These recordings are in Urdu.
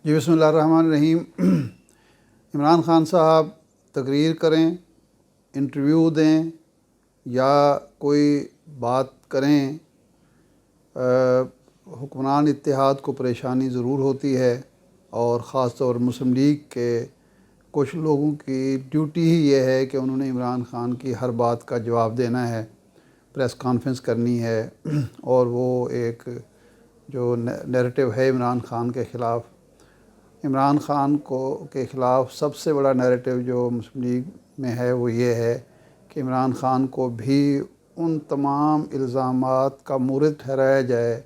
جی بسم اللہ الرحمن الرحیم۔ عمران خان صاحب تقریر کریں، انٹرویو دیں یا کوئی بات کریں، حکمران اتحاد کو پریشانی ضرور ہوتی ہے، اور خاص طور مسلم لیگ کے کچھ لوگوں کی ڈیوٹی ہی یہ ہے کہ انہوں نے عمران خان کی ہر بات کا جواب دینا ہے، پریس کانفرنس کرنی ہے، اور وہ ایک جو نیریٹو ہے عمران خان کے خلاف، عمران خان کے خلاف سب سے بڑا نیریٹو جو مسلم لیگ میں ہے وہ یہ ہے کہ عمران خان کو بھی ان تمام الزامات کا مورد ٹھہرایا جائے،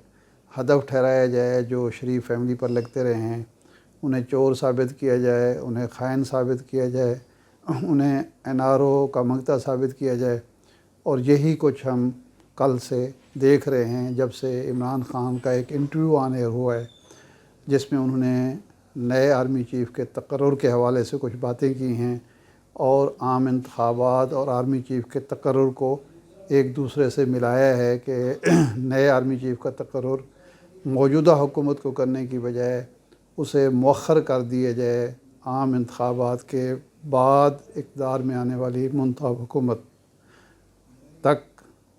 ہدف ٹھہرایا جائے جو شریف فیملی پر لگتے رہے ہیں، انہیں چور ثابت کیا جائے، انہیں خائن ثابت کیا جائے، انہیں NRO کا منگتا ثابت کیا جائے، اور یہی کچھ ہم کل سے دیکھ رہے ہیں جب سے عمران خان کا ایک انٹرویو آنے ہوا ہے جس میں انہوں نے نئے آرمی چیف کے تقرر کے حوالے سے کچھ باتیں کی ہیں، اور عام انتخابات اور آرمی چیف کے تقرر کو ایک دوسرے سے ملایا ہے کہ نئے آرمی چیف کا تقرر موجودہ حکومت کو کرنے کی بجائے اسے مؤخر کر دیا جائے عام انتخابات کے بعد اقتدار میں آنے والی منتخب حکومت تک،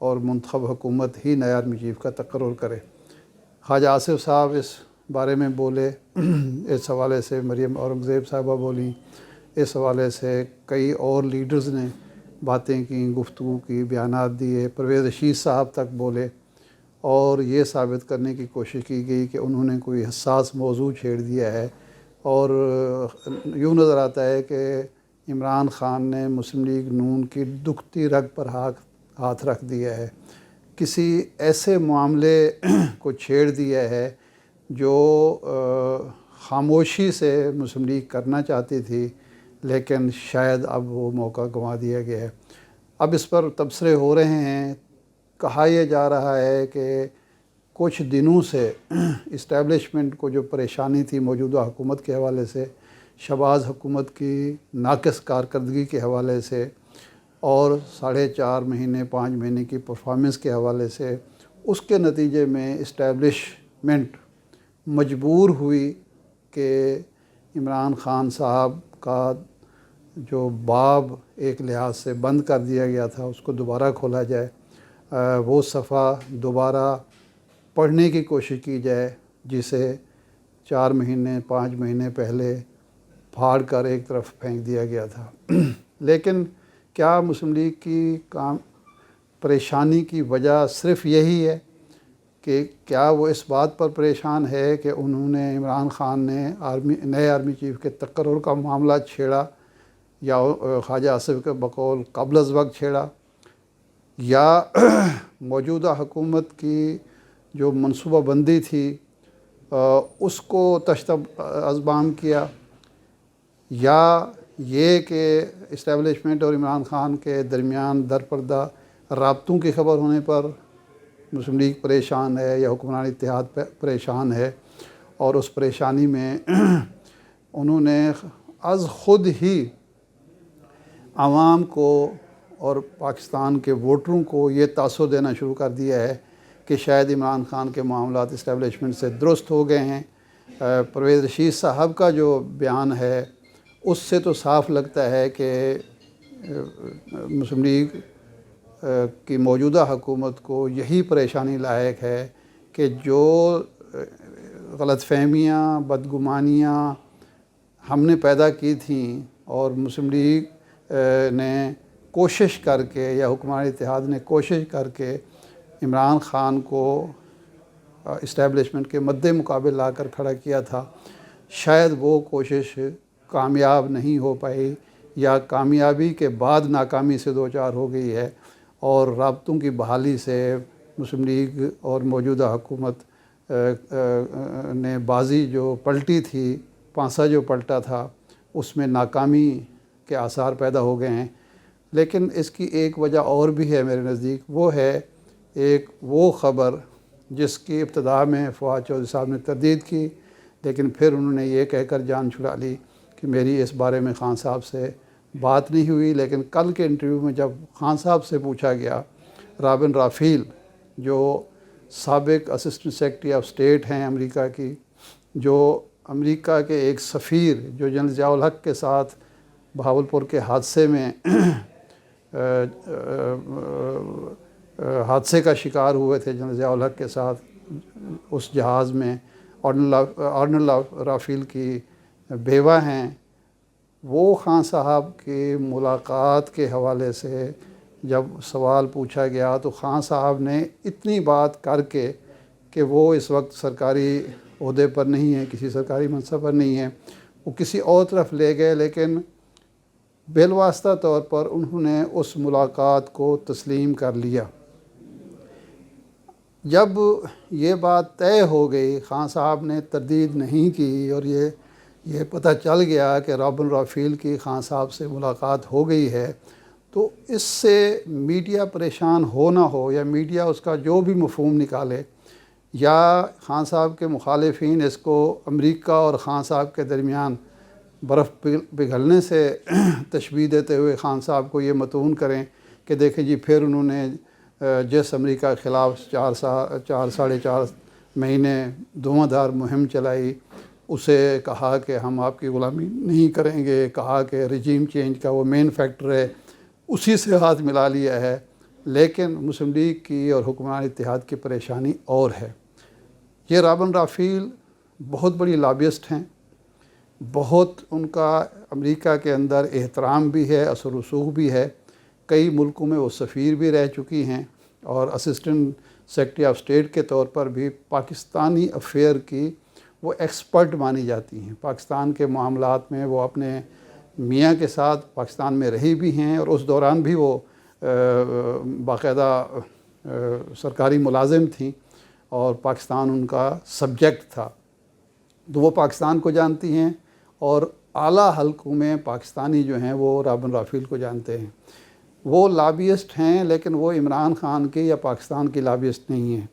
اور منتخب حکومت ہی نئے آرمی چیف کا تقرر کرے۔ خواجہ آصف صاحب اس بارے میں بولے، اس حوالے سے مریم اورنگزیب صاحبہ بولیں، اس حوالے سے کئی اور لیڈرز نے باتیں کی، گفتگو کی، بیانات دیے، پرویز رشید صاحب تک بولے، اور یہ ثابت کرنے کی کوشش کی گئی کہ انہوں نے کوئی حساس موضوع چھیڑ دیا ہے، اور یوں نظر آتا ہے کہ عمران خان نے مسلم لیگ نون کی دکھتی رگ پر ہاتھ رکھ دیا ہے، کسی ایسے معاملے کو چھیڑ دیا ہے جو خاموشی سے مسلم لیگ کرنا چاہتی تھی، لیکن شاید اب وہ موقع گنوا دیا گیا ہے۔ اب اس پر تبصرے ہو رہے ہیں، کہا یہ جا رہا ہے کہ کچھ دنوں سے اسٹیبلشمنٹ کو جو پریشانی تھی موجودہ حکومت کے حوالے سے، شہباز حکومت کی ناقص کارکردگی کے حوالے سے، اور 4.5 مہینے 5 مہینے کی پرفارمنس کے حوالے سے، اس کے نتیجے میں اسٹیبلشمنٹ مجبور ہوئی کہ عمران خان صاحب کا جو باب ایک لحاظ سے بند کر دیا گیا تھا اس کو دوبارہ کھولا جائے، وہ صفحہ دوبارہ پڑھنے کی کوشش کی جائے جسے 4 مہینے 5 مہینے پہلے پھاڑ کر ایک طرف پھینک دیا گیا تھا۔ لیکن کیا مسلم لیگ کی پریشانی کی وجہ صرف یہی ہے کہ کیا وہ اس بات پر پریشان ہے کہ انہوں نے عمران خان نے نئے آرمی چیف کے تقرر کا معاملہ چھیڑا، یا خواجہ آصف کے بقول قبل از وقت چھیڑا، یا موجودہ حکومت کی جو منصوبہ بندی تھی اس کو تشت اذبان کیا، یا یہ کہ اسٹیبلشمنٹ اور عمران خان کے درمیان درپردہ رابطوں کی خبر ہونے پر مسلم لیگ پریشان ہے، یا حکمران اتحاد پریشان ہے، اور اس پریشانی میں انہوں نے از خود ہی عوام کو اور پاکستان کے ووٹروں کو یہ تاثر دینا شروع کر دیا ہے کہ شاید عمران خان کے معاملات اسٹیبلشمنٹ سے درست ہو گئے ہیں۔ پرویز رشید صاحب کا جو بیان ہے اس سے تو صاف لگتا ہے کہ مسلم لیگ کی موجودہ حکومت کو یہی پریشانی لاحق ہے کہ جو غلط فہمیاں، بدگمانیاں ہم نے پیدا کی تھیں، اور مسلم لیگ نے کوشش کر کے، یا حکمران اتحاد نے کوشش کر کے عمران خان کو اسٹیبلشمنٹ کے مد مقابل لا کر کھڑا کیا تھا، شاید وہ کوشش کامیاب نہیں ہو پائی، یا کامیابی کے بعد ناکامی سے دوچار ہو گئی ہے، اور رابطوں کی بحالی سے مسلم لیگ اور موجودہ حکومت نے بازی جو پلٹی تھی، پانسا جو پلٹا تھا، اس میں ناکامی کے آثار پیدا ہو گئے ہیں۔ لیکن اس کی ایک وجہ اور بھی ہے میرے نزدیک، وہ ہے ایک وہ خبر جس کی ابتدا میں فواد چودھری صاحب نے تردید کی، لیکن پھر انہوں نے یہ کہہ کر جان چھڑا لی کہ میری اس بارے میں خان صاحب سے بات نہیں ہوئی۔ لیکن کل کے انٹرویو میں جب خان صاحب سے پوچھا گیا، رابن رافیل جو سابق اسسٹنٹ سیکرٹری آف اسٹیٹ ہیں امریکہ کی، جو امریکہ کے ایک سفیر جو جنرل ضیاء الحق کے ساتھ بہاولپور کے حادثے میں حادثے کا شکار ہوئے تھے جنرل ضیاء الحق کے ساتھ اس جہاز میں، آرنل رافیل کی بیوہ ہیں، وہ خان صاحب کی ملاقات کے حوالے سے جب سوال پوچھا گیا تو خان صاحب نے اتنی بات کر کے کہ وہ اس وقت سرکاری عہدے پر نہیں ہیں، کسی سرکاری منصب پر نہیں ہیں، وہ کسی اور طرف لے گئے، لیکن بالواسطہ طور پر انہوں نے اس ملاقات کو تسلیم کر لیا۔ جب یہ بات طے ہو گئی، خان صاحب نے تردید نہیں کی، اور یہ پتہ چل گیا کہ رابن رافیل کی خان صاحب سے ملاقات ہو گئی ہے، تو اس سے میڈیا پریشان ہو نہ ہو، یا میڈیا اس کا جو بھی مفہوم نکالے، یا خان صاحب کے مخالفین اس کو امریکہ اور خان صاحب کے درمیان برف پگھلنے سے تشبیہ دیتے ہوئے خان صاحب کو یہ متون کریں کہ دیکھیں جی پھر انہوں نے جس امریکہ کے خلاف 4.5 مہینے دھواں دھار مہم چلائی، اسے کہا کہ ہم آپ کی غلامی نہیں کریں گے، کہا کہ رجیم چینج کا وہ مین فیکٹر ہے، اسی سے ہاتھ ملا لیا ہے، لیکن مسلم لیگ کی اور حکمران اتحاد کی پریشانی اور ہے۔ یہ رابن رافیل بہت بڑی لابیسٹ ہیں، بہت ان کا امریکہ کے اندر احترام بھی ہے، اثر و رسوخ بھی ہے، کئی ملکوں میں وہ سفیر بھی رہ چکی ہیں، اور اسسٹنٹ سیکرٹری آف اسٹیٹ کے طور پر بھی پاکستانی افیئر کی وہ ایکسپرٹ مانی جاتی ہیں۔ پاکستان کے معاملات میں وہ اپنے میاں کے ساتھ پاکستان میں رہی بھی ہیں، اور اس دوران بھی وہ باقاعدہ سرکاری ملازم تھیں، اور پاکستان ان کا سبجیکٹ تھا، تو وہ پاکستان کو جانتی ہیں، اور اعلیٰ حلقوں میں پاکستانی جو ہیں وہ رابن رافیل کو جانتے ہیں۔ وہ لابیسٹ ہیں، لیکن وہ عمران خان کی یا پاکستان کی لابیسٹ نہیں ہیں۔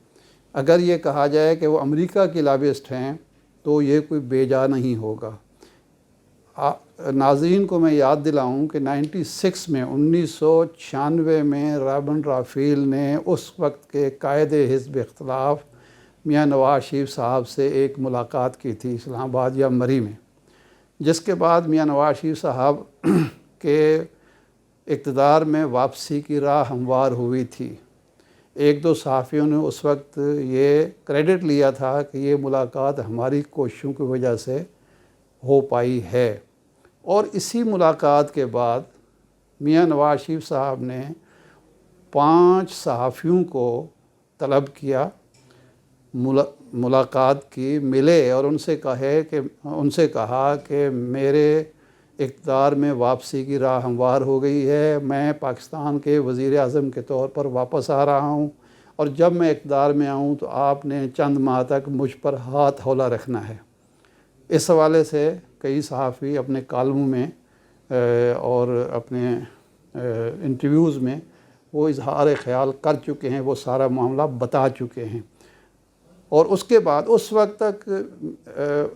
اگر یہ کہا جائے کہ وہ امریکہ کی لابیسٹ ہیں تو یہ کوئی بے جا نہیں ہوگا۔ ناظرین کو میں یاد دلاؤں کہ 1996 میں رابن رافیل نے اس وقت کے قائد حزب اختلاف میاں نواز شریف صاحب سے ایک ملاقات کی تھی اسلام آباد یا مری میں، جس کے بعد میاں نواز شریف صاحب کے اقتدار میں واپسی کی راہ ہموار ہوئی تھی۔ ایک دو صحافیوں نے اس وقت یہ کریڈٹ لیا تھا کہ یہ ملاقات ہماری کوششوں کی وجہ سے ہو پائی ہے، اور اسی ملاقات کے بعد میاں نواز شریف صاحب نے 5 صحافیوں کو طلب کیا، ملاقات کی، ملے، اور ان سے کہا کہ میرے اقتدار میں واپسی کی راہ ہموار ہو گئی ہے، میں پاکستان کے وزیر اعظم کے طور پر واپس آ رہا ہوں، اور جب میں اقتدار میں آؤں تو آپ نے چند ماہ تک مجھ پر ہاتھ ہولا رکھنا ہے۔ اس حوالے سے کئی صحافی اپنے کالموں میں اور اپنے انٹرویوز میں وہ اظہار خیال کر چکے ہیں، وہ سارا معاملہ بتا چکے ہیں۔ اور اس کے بعد اس وقت تک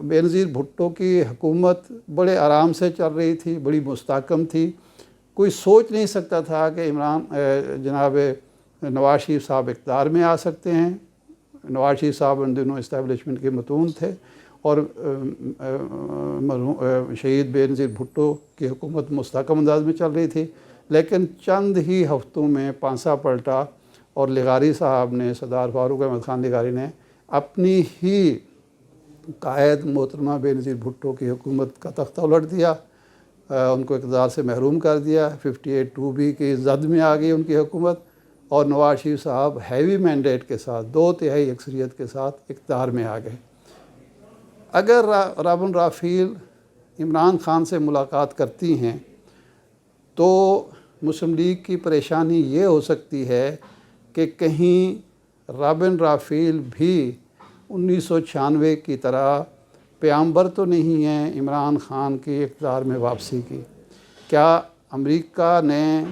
بے نظیر بھٹو کی حکومت بڑے آرام سے چل رہی تھی، بڑی مستحکم تھی، کوئی سوچ نہیں سکتا تھا کہ جناب نواز شریف صاحب اقتدار میں آ سکتے ہیں۔ نواز شریف صاحب ان دنوں اسٹیبلشمنٹ کے متون تھے، اور شہید بے نظیر بھٹو کی حکومت مستحکم انداز میں چل رہی تھی، لیکن چند ہی ہفتوں میں پانسا پلٹا، اور لغاری صاحب نے، سردار فاروق احمد خان لغاری نے اپنی ہی قائد محترمہ بے نظیر بھٹو کی حکومت کا تختہ الٹ دیا، ان کو اقتدار سے محروم کر دیا۔ 58(2)B کی زد میں آ گئی ان کی حکومت، اور نواز شریف صاحب ہیوی مینڈیٹ کے ساتھ 2/3 اکثریت کے ساتھ اقتدار میں آ گئے۔ اگر رابن رافیل عمران خان سے ملاقات کرتی ہیں تو مسلم لیگ کی پریشانی یہ ہو سکتی ہے کہ کہیں رابن رافیل بھی 1996 کی طرح پیامبر تو نہیں ہیں عمران خان کی اقتدار میں واپسی کی۔ کیا امریکہ نے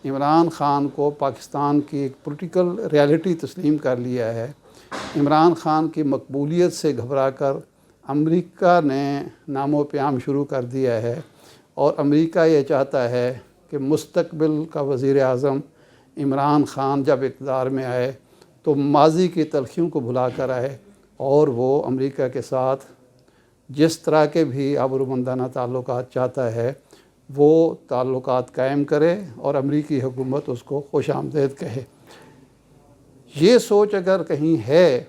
عمران خان کو پاکستان کی ایک پولیٹیکل ریالٹی تسلیم کر لیا ہے؟ عمران خان کی مقبولیت سے گھبرا کر امریکہ نے نام و پیام شروع کر دیا ہے، اور امریکہ یہ چاہتا ہے کہ مستقبل کا وزیر اعظم عمران خان جب اقتدار میں آئے تو ماضی کی تلخیوں کو بھلا کر آئے، اور وہ امریکہ کے ساتھ جس طرح کے بھی آبرومندانہ تعلقات چاہتا ہے وہ تعلقات قائم کرے اور امریکی حکومت اس کو خوش آمدید کہے۔ یہ سوچ اگر کہیں ہے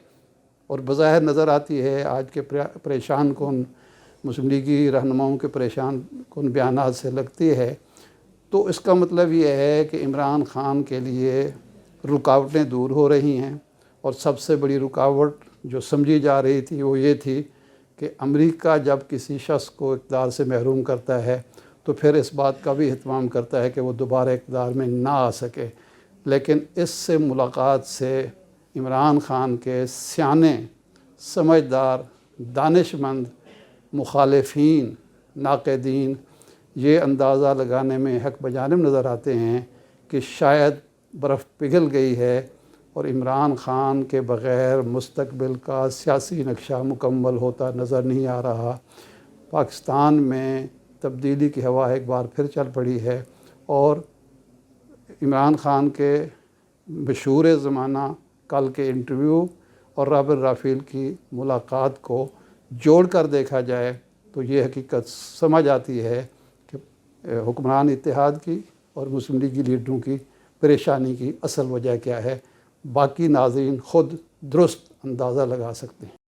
اور بظاہر نظر آتی ہے آج کے پریشان کن مسلم لیگی رہنماؤں کے پریشان کن بیانات سے لگتی ہے، تو اس کا مطلب یہ ہے کہ عمران خان کے لیے رکاوٹیں دور ہو رہی ہیں، اور سب سے بڑی رکاوٹ جو سمجھی جا رہی تھی وہ یہ تھی کہ امریکہ جب کسی شخص کو اقتدار سے محروم کرتا ہے تو پھر اس بات کا بھی اہتمام کرتا ہے کہ وہ دوبارہ اقتدار میں نہ آ سکے۔ لیکن اس سے ملاقات سے عمران خان کے سیانے، سمجھدار، دانش مند مخالفین، ناقدین یہ اندازہ لگانے میں حق بجانب نظر آتے ہیں کہ شاید برف پگھل گئی ہے اور عمران خان کے بغیر مستقبل کا سیاسی نقشہ مکمل ہوتا نظر نہیں آ رہا۔ پاکستان میں تبدیلی کی ہوا ایک بار پھر چل پڑی ہے، اور عمران خان کے مشہور زمانہ کل کے انٹرویو اور رابر رافیل کی ملاقات کو جوڑ کر دیکھا جائے تو یہ حقیقت سمجھ آتی ہے کہ حکمران اتحاد کی اور مسلم لیگی لیڈروں کی پریشانی کی اصل وجہ کیا ہے۔ باقی ناظرین خود درست اندازہ لگا سکتے ہیں۔